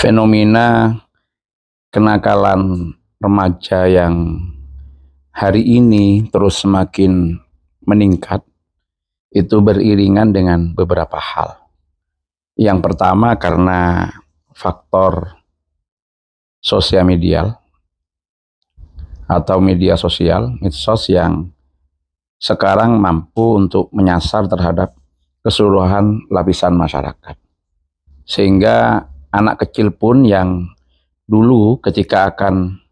Fenomena kenakalan remaja yang hari ini terus semakin meningkat itu beriringan dengan beberapa hal. Yang pertama karena faktor sosial media atau media sosial, medsos yang sekarang mampu untuk menyasar terhadap keseluruhan lapisan masyarakat. Sehingga anak kecil pun yang dulu ketika akan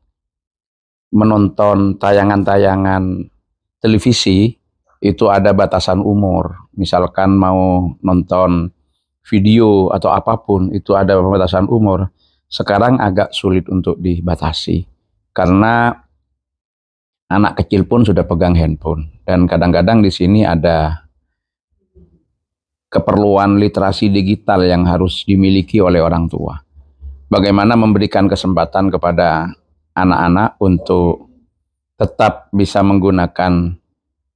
menonton tayangan-tayangan televisi itu ada batasan umur. Misalkan mau nonton video atau apapun itu ada batasan umur. Sekarang agak sulit untuk dibatasi karena anak kecil pun sudah pegang handphone dan kadang-kadang di sini ada keperluan literasi digital yang harus dimiliki oleh orang tua. Bagaimana memberikan kesempatan kepada anak-anak untuk tetap bisa menggunakan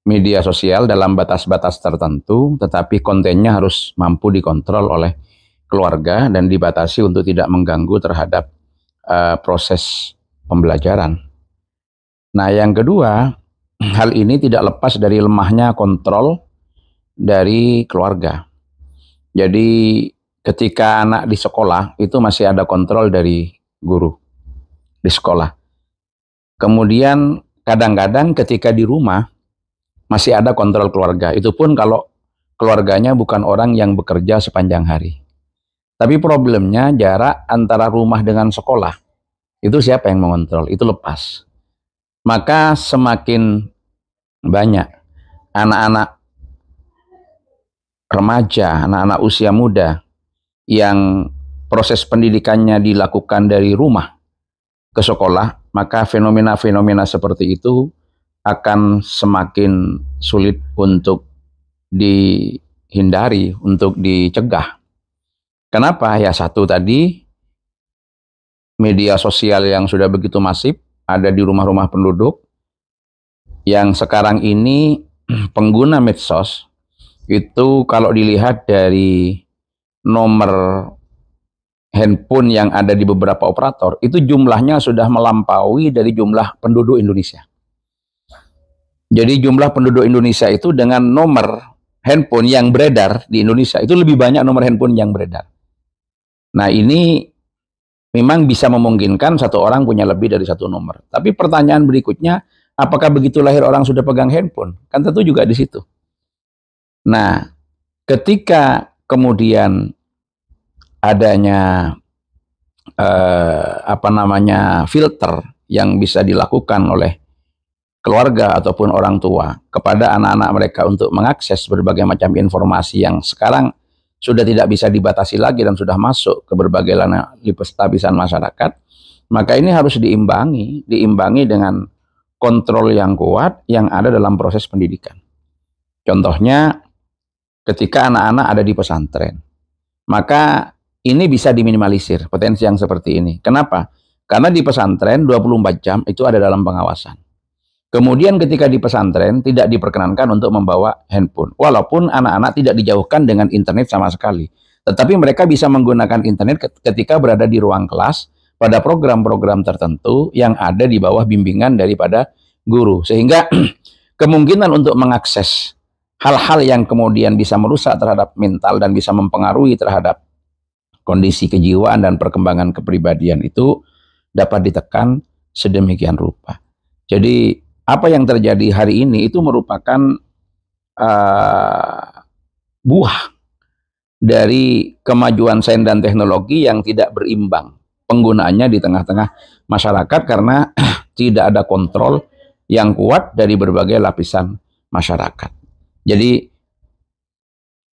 media sosial dalam batas-batas tertentu, tetapi kontennya harus mampu dikontrol oleh keluarga dan dibatasi untuk tidak mengganggu terhadap proses pembelajaran. Nah, yang kedua, hal ini tidak lepas dari lemahnya kontrol dari keluarga. Jadi ketika anak di sekolah itu masih ada kontrol dari guru di sekolah. Kemudian kadang-kadang ketika di rumah masih ada kontrol keluarga. Itu pun kalau keluarganya bukan orang yang bekerja sepanjang hari. Tapi problemnya jarak antara rumah dengan sekolah itu siapa yang mengontrol? Itu lepas. Maka semakin banyak anak-anak remaja, anak-anak usia muda yang proses pendidikannya dilakukan dari rumah ke sekolah, maka fenomena-fenomena seperti itu akan semakin sulit untuk dihindari, untuk dicegah. Kenapa? Ya satu tadi, media sosial yang sudah begitu masif, ada di rumah-rumah penduduk, yang sekarang ini pengguna medsos, itu kalau dilihat dari nomor handphone yang ada di beberapa operator, itu jumlahnya sudah melampaui dari jumlah penduduk Indonesia. Jadi jumlah penduduk Indonesia itu dengan nomor handphone yang beredar di Indonesia, itu lebih banyak nomor handphone yang beredar. Nah ini memang bisa memungkinkan satu orang punya lebih dari satu nomor. Tapi pertanyaan berikutnya, apakah begitu lahir orang sudah pegang handphone? Kan tentu juga di situ. Nah, ketika kemudian adanya filter yang bisa dilakukan oleh keluarga ataupun orang tua kepada anak-anak mereka untuk mengakses berbagai macam informasi yang sekarang sudah tidak bisa dibatasi lagi dan sudah masuk ke berbagai lapisan masyarakat, maka ini harus diimbangi dengan kontrol yang kuat yang ada dalam proses pendidikan. Contohnya, ketika anak-anak ada di pesantren, maka ini bisa diminimalisir potensi yang seperti ini. Kenapa? Karena di pesantren 24 jam itu ada dalam pengawasan. Kemudian ketika di pesantren tidak diperkenankan untuk membawa handphone. Walaupun anak-anak tidak dijauhkan dengan internet sama sekali. Tetapi mereka bisa menggunakan internet ketika berada di ruang kelas pada program-program tertentu yang ada di bawah bimbingan daripada guru. Sehingga kemungkinan untuk mengakses hal-hal yang kemudian bisa merusak terhadap mental dan bisa mempengaruhi terhadap kondisi kejiwaan dan perkembangan kepribadian itu dapat ditekan sedemikian rupa. Jadi apa yang terjadi hari ini itu merupakan buah dari kemajuan sains dan teknologi yang tidak berimbang penggunaannya di tengah-tengah masyarakat karena tidak ada kontrol yang kuat dari berbagai lapisan masyarakat. Jadi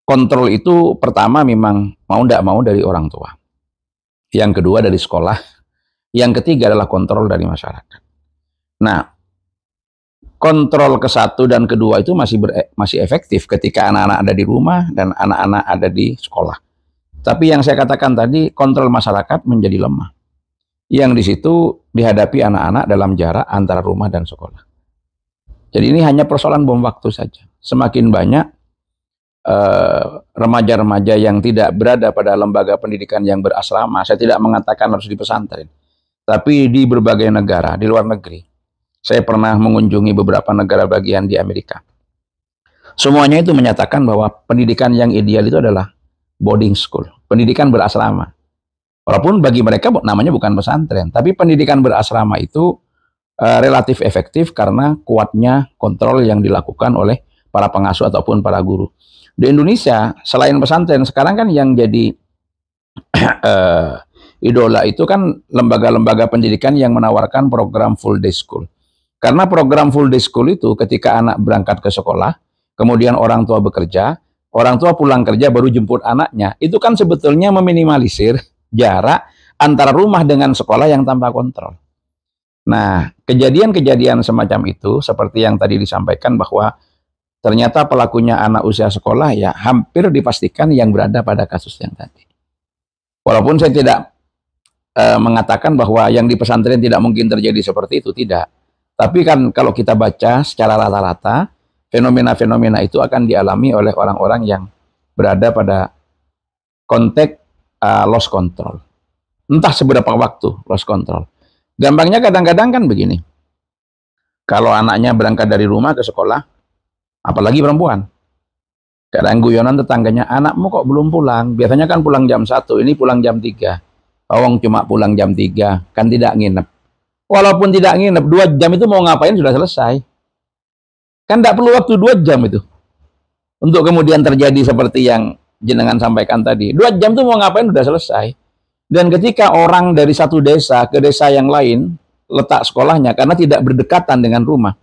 kontrol itu pertama memang mau tidak mau dari orang tua. Yang kedua dari sekolah. Yang ketiga adalah kontrol dari masyarakat. Nah, kontrol ke-1 dan kedua itu masih efektif ketika anak-anak ada di rumah dan anak-anak ada di sekolah. Tapi yang saya katakan tadi, kontrol masyarakat menjadi lemah. Yang di situ dihadapi anak-anak dalam jarak antara rumah dan sekolah. Jadi ini hanya persoalan bom waktu saja. Semakin banyak remaja-remaja yang tidak berada pada lembaga pendidikan yang berasrama. Saya tidak mengatakan harus di pesantren, tapi di berbagai negara, di luar negeri. Saya pernah mengunjungi beberapa negara bagian di Amerika. Semuanya itu menyatakan bahwa pendidikan yang ideal itu adalah boarding school, pendidikan berasrama. Walaupun bagi mereka namanya bukan pesantren, tapi pendidikan berasrama itu relatif efektif karena kuatnya kontrol yang dilakukan oleh para pengasuh ataupun para guru. Di Indonesia, selain pesantren, sekarang kan yang jadi idola itu kan lembaga-lembaga pendidikan yang menawarkan program full day school. Karena program full day school itu ketika anak berangkat ke sekolah, kemudian orang tua bekerja, orang tua pulang kerja baru jemput anaknya, itu kan sebetulnya meminimalisir jarak antara rumah dengan sekolah yang tanpa kontrol. Nah, kejadian-kejadian semacam itu, seperti yang tadi disampaikan bahwa ternyata pelakunya anak usia sekolah, ya hampir dipastikan yang berada pada kasus yang tadi. Walaupun saya tidak mengatakan bahwa yang di pesantren tidak mungkin terjadi seperti itu, tidak. Tapi kan kalau kita baca secara rata-rata, fenomena-fenomena itu akan dialami oleh orang-orang yang berada pada konteks lost control. Entah seberapa waktu lost control. Gampangnya kadang-kadang kan begini. Kalau anaknya berangkat dari rumah ke sekolah, apalagi perempuan, kadang guyonan tetangganya, anakmu kok belum pulang? Biasanya kan pulang jam 1, ini pulang jam 3. Awang cuma pulang jam 3, kan tidak nginep. Walaupun tidak nginep, 2 jam itu mau ngapain sudah selesai. Kan tidak perlu waktu 2 jam itu. Untuk kemudian terjadi seperti yang jenengan sampaikan tadi. 2 jam itu mau ngapain sudah selesai. Dan ketika orang dari satu desa ke desa yang lain letak sekolahnya karena tidak berdekatan dengan rumah,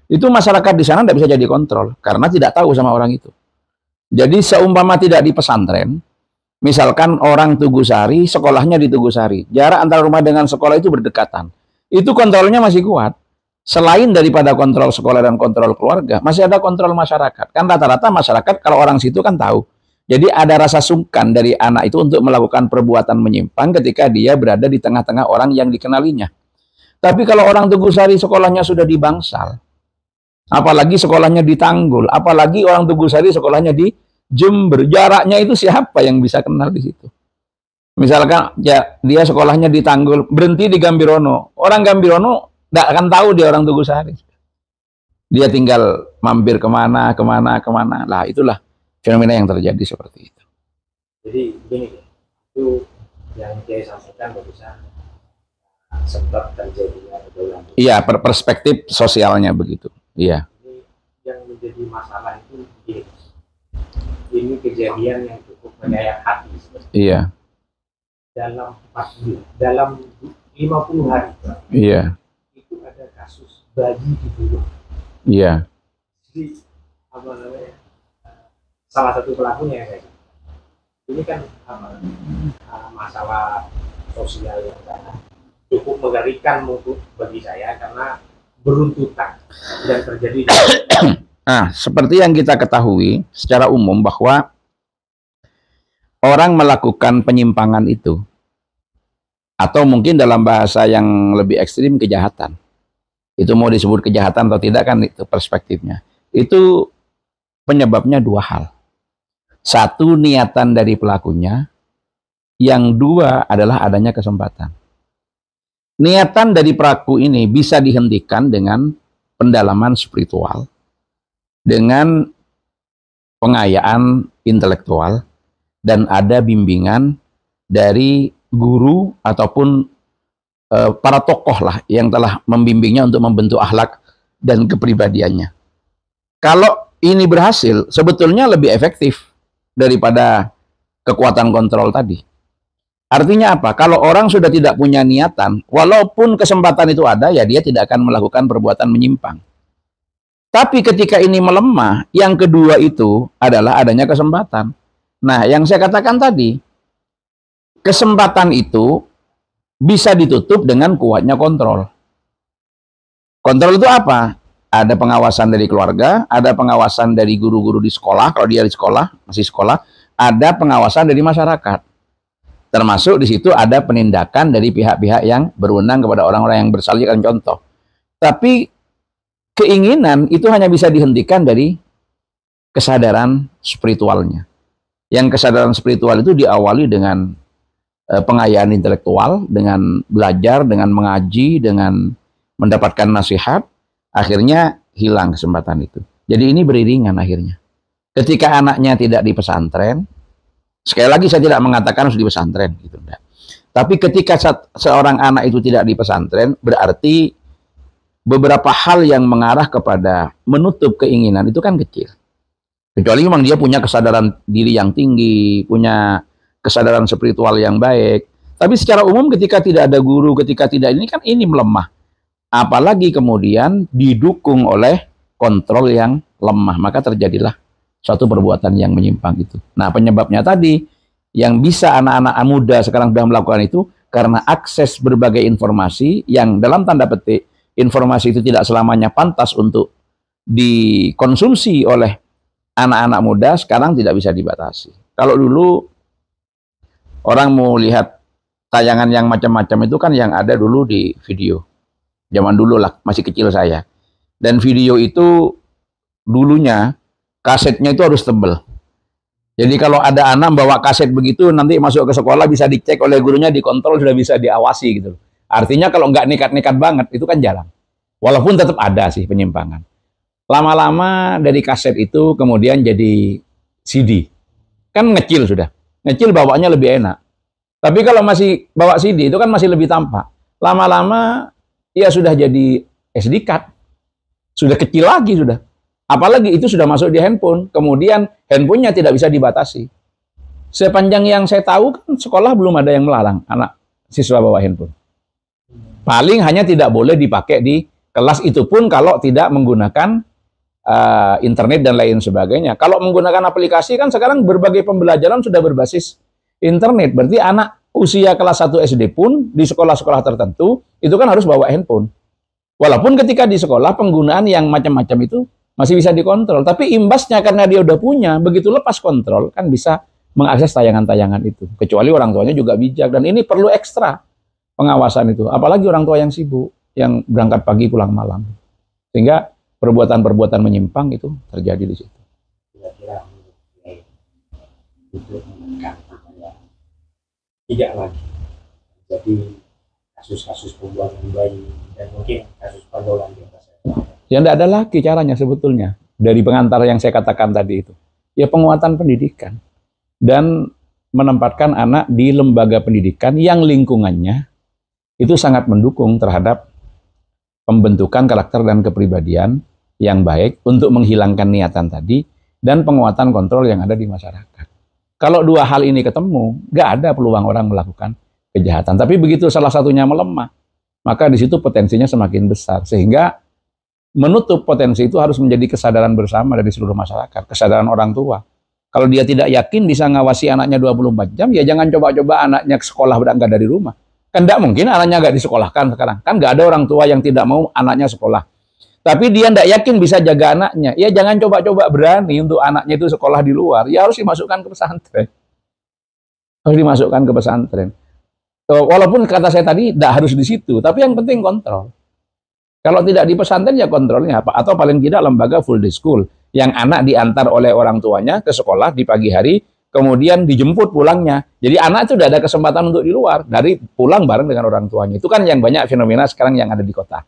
itu masyarakat di sana tidak bisa jadi kontrol karena tidak tahu sama orang itu. Jadi seumpama tidak di pesantren, misalkan orang Tugusari, sekolahnya di Tugusari, jarak antara rumah dengan sekolah itu berdekatan, itu kontrolnya masih kuat. Selain daripada kontrol sekolah dan kontrol keluarga, masih ada kontrol masyarakat. Kan rata-rata masyarakat kalau orang situ kan tahu. Jadi ada rasa sungkan dari anak itu untuk melakukan perbuatan menyimpang ketika dia berada di tengah-tengah orang yang dikenalinya. Tapi kalau orang Tugusari sekolahnya sudah di Bangsal, apalagi sekolahnya di Tanggul, apalagi orang Tugusari sekolahnya di Jember, jaraknya itu siapa yang bisa kenal di situ? Misalkan ya, dia sekolahnya di Tanggul, berhenti di Gambirono, orang Gambirono nggak akan tahu dia orang Tugusari. Dia tinggal mampir kemana. Lah itulah fenomena yang terjadi seperti itu. Jadi begini, itu yang saya sampaikan barusan sempat terjadinya kedaulatan. Iya, perspektif sosialnya begitu. Iya. Ini yang menjadi masalah itu begini. Ini kejadian yang cukup menyayat hati sebenarnya. Iya. Dalam 50 hari. Iya. Itu ada kasus bayi dibunuh. Iya. Jadi apa namanya? Salah satu pelakunya ya, ini kan masalah sosial yang cukup mengerikan bagi saya karena beruntutan dan terjadi. Nah, seperti yang kita ketahui secara umum bahwa orang melakukan penyimpangan itu, atau mungkin dalam bahasa yang lebih ekstrim kejahatan, itu mau disebut kejahatan atau tidak kan itu perspektifnya. Itu penyebabnya 2 hal. 1, niatan dari pelakunya. Yang 2 adalah adanya kesempatan. Niatan dari pelaku ini bisa dihentikan dengan pendalaman spiritual, dengan pengayaan intelektual, dan ada bimbingan dari guru ataupun para tokoh lah yang telah membimbingnya untuk membentuk akhlak dan kepribadiannya. Kalau ini berhasil, sebetulnya lebih efektif daripada kekuatan kontrol tadi. Artinya apa? Kalau orang sudah tidak punya niatan, walaupun kesempatan itu ada, ya dia tidak akan melakukan perbuatan menyimpang. Tapi ketika ini melemah, yang kedua itu adalah adanya kesempatan. Nah, yang saya katakan tadi, kesempatan itu bisa ditutup dengan kuatnya kontrol. Kontrol itu apa? Ada pengawasan dari keluarga, ada pengawasan dari guru-guru di sekolah, kalau dia di sekolah, masih sekolah, ada pengawasan dari masyarakat. Termasuk di situ ada penindakan dari pihak-pihak yang berwenang kepada orang-orang yang bersalah, kan contoh. Tapi keinginan itu hanya bisa dihentikan dari kesadaran spiritualnya. Yang kesadaran spiritual itu diawali dengan pengayaan intelektual, dengan belajar, dengan mengaji, dengan mendapatkan nasihat, akhirnya hilang kesempatan itu. Jadi ini beriringan akhirnya. Ketika anaknya tidak di pesantren, sekali lagi saya tidak mengatakan harus di pesantren, gitu. Tapi ketika seorang anak itu tidak di pesantren, berarti beberapa hal yang mengarah kepada menutup keinginan itu kan kecil. Kecuali memang dia punya kesadaran diri yang tinggi, punya kesadaran spiritual yang baik. Tapi secara umum ketika tidak ada guru, ketika tidak ini kan ini melemah. Apalagi kemudian didukung oleh kontrol yang lemah, maka terjadilah suatu perbuatan yang menyimpang itu. Nah, penyebabnya tadi, yang bisa anak-anak muda sekarang sudah melakukan itu karena akses berbagai informasi yang dalam tanda petik, informasi itu tidak selamanya pantas untuk dikonsumsi oleh anak-anak muda, sekarang tidak bisa dibatasi. Kalau dulu orang mau lihat tayangan yang macam-macam itu kan yang ada dulu di video. Zaman dulu lah, masih kecil saya. Dan video itu dulunya kasetnya itu harus tebal. Jadi kalau ada anak bawa kaset begitu, nanti masuk ke sekolah bisa dicek oleh gurunya, dikontrol, sudah bisa diawasi gitu. Artinya kalau nggak nekat-nekat banget, itu kan jarang. Walaupun tetap ada sih penyimpangan. Lama-lama dari kaset itu kemudian jadi CD. Kan ngecil sudah. Ngecil bawanya lebih enak. Tapi kalau masih bawa CD itu kan masih lebih tampak. Lama-lama ya sudah jadi SD card. Sudah kecil lagi sudah. Apalagi itu sudah masuk di handphone. Kemudian handphonenya tidak bisa dibatasi. Sepanjang yang saya tahu kan sekolah belum ada yang melarang anak siswa bawa handphone. Paling hanya tidak boleh dipakai di kelas, itu pun kalau tidak menggunakan internet dan lain sebagainya. Kalau menggunakan aplikasi kan sekarang berbagai pembelajaran sudah berbasis internet. Berarti anak usia kelas 1 SD pun di sekolah-sekolah tertentu itu kan harus bawa handphone. Walaupun ketika di sekolah penggunaan yang macam-macam itu masih bisa dikontrol. Tapi imbasnya karena dia udah punya, begitu lepas kontrol kan bisa mengakses tayangan-tayangan itu. Kecuali orang tuanya juga bijak. Dan ini perlu ekstra pengawasan itu. Apalagi orang tua yang sibuk, yang berangkat pagi pulang malam. Sehingga perbuatan-perbuatan menyimpang itu terjadi di situ. Kira-kira untuk menekan supaya tidak lagi jadi kasus-kasus pembuangan bayi dan mungkin kasus pergaulan di atas. Ya tidak ada lagi caranya sebetulnya. Dari pengantar yang saya katakan tadi itu. Ya penguatan pendidikan. Dan menempatkan anak di lembaga pendidikan yang lingkungannya itu sangat mendukung terhadap pembentukan karakter dan kepribadian yang baik untuk menghilangkan niatan tadi dan penguatan kontrol yang ada di masyarakat. Kalau dua hal ini ketemu, nggak ada peluang orang melakukan kejahatan. Tapi begitu salah satunya melemah, maka di situ potensinya semakin besar. Sehingga menutup potensi itu harus menjadi kesadaran bersama dari seluruh masyarakat, kesadaran orang tua. Kalau dia tidak yakin bisa ngawasi anaknya 24 jam, ya jangan coba-coba anaknya ke sekolah berangkat dari rumah. Kan tidak mungkin anaknya nggak disekolahkan sekarang. Kan nggak ada orang tua yang tidak mau anaknya sekolah. Tapi dia tidak yakin bisa jaga anaknya. Ya jangan coba-coba berani untuk anaknya itu sekolah di luar. Ya harus dimasukkan ke pesantren. Harus dimasukkan ke pesantren. Walaupun kata saya tadi tidak harus di situ, tapi yang penting kontrol. Kalau tidak di pesantren ya kontrolnya apa? Atau paling tidak lembaga full day school yang anak diantar oleh orang tuanya ke sekolah di pagi hari, kemudian dijemput pulangnya. Jadi anak itu sudah ada kesempatan untuk di luar, dari pulang bareng dengan orang tuanya. Itu kan yang banyak fenomena sekarang yang ada di kota.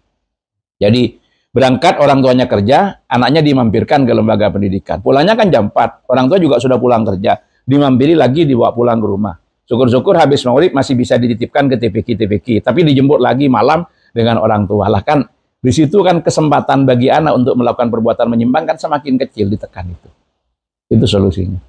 Jadi berangkat orang tuanya kerja, anaknya dimampirkan ke lembaga pendidikan. Pulangnya kan jam 4, orang tua juga sudah pulang kerja. Dimampiri lagi dibawa pulang ke rumah. Syukur-syukur habis maghrib masih bisa dititipkan ke TPQ, tapi dijemput lagi malam dengan orang tua. Lah kan di situ kan kesempatan bagi anak untuk melakukan perbuatan menyimpang kan semakin kecil, ditekan itu. Itu solusinya.